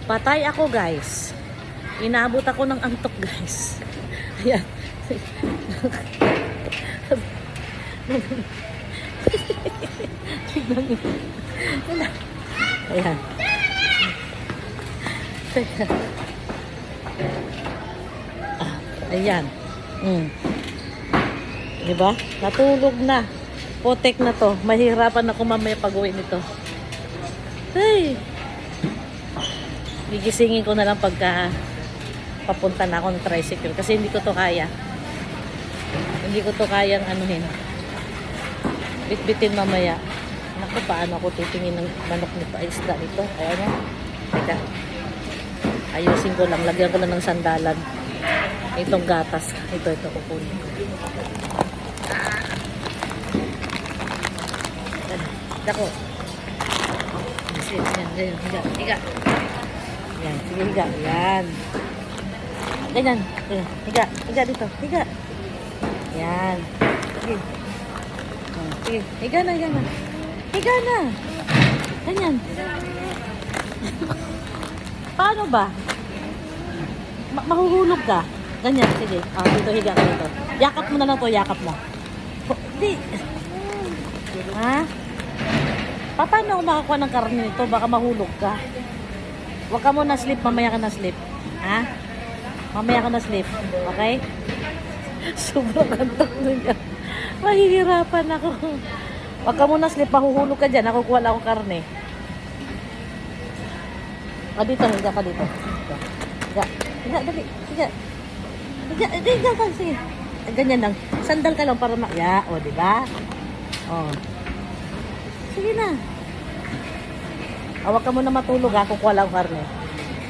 Patay ako, guys. Inaabot ako ng antok, guys. Ayan. Tignan niyo. Ayan. Ayan. Diba? Natulog na. Potek na to. Mahirapan ako mamaya pag-uwi nito. Hey! Gigisingin ko na lang pagka papunta na ako ng tricycle. Kasi hindi ko to kaya. Hindi ko to kayang anuhin. Bitbitin mamaya. Naku, paano ako titingin ng manok nito? Ay, isda nito. Ayan o. Teka. Ayusin ko lang. Lagyan ko lang ng sandalan. Itong gatas. Ito kukunin ko. Dako. Yan. Higa. Yan. Sige, higa. Yan. Ganyan. Higa dito. Higa. Yan. Sige. Sige. Higa na. Higa na. Ganyan. Paano ba? Mahuhulog ka. Ganyan. Sige. Dito higa ka dito. Yakap mo na lang to. Yakap mo. Hindi. Ha? Paano ako makakuha ng karne nito? Baka mahulog ka. Huwag ka muna sleep. Mamaya ka na sleep. Ha? Mamaya ka na sleep. Okay? Sobrang antok na niya. Mahihirapan ako. Huwag ka muna sleep. Mahuhulog ka dyan. Nakukuha lang akong karne. Dito. Higa ka dito. Higa. Dali. Higa ka. Sige. Ganyan lang. Sandal ka lang para o, diba? O. Sige na. Huwag ka muna matulog ha. Kukuha lang akong karne.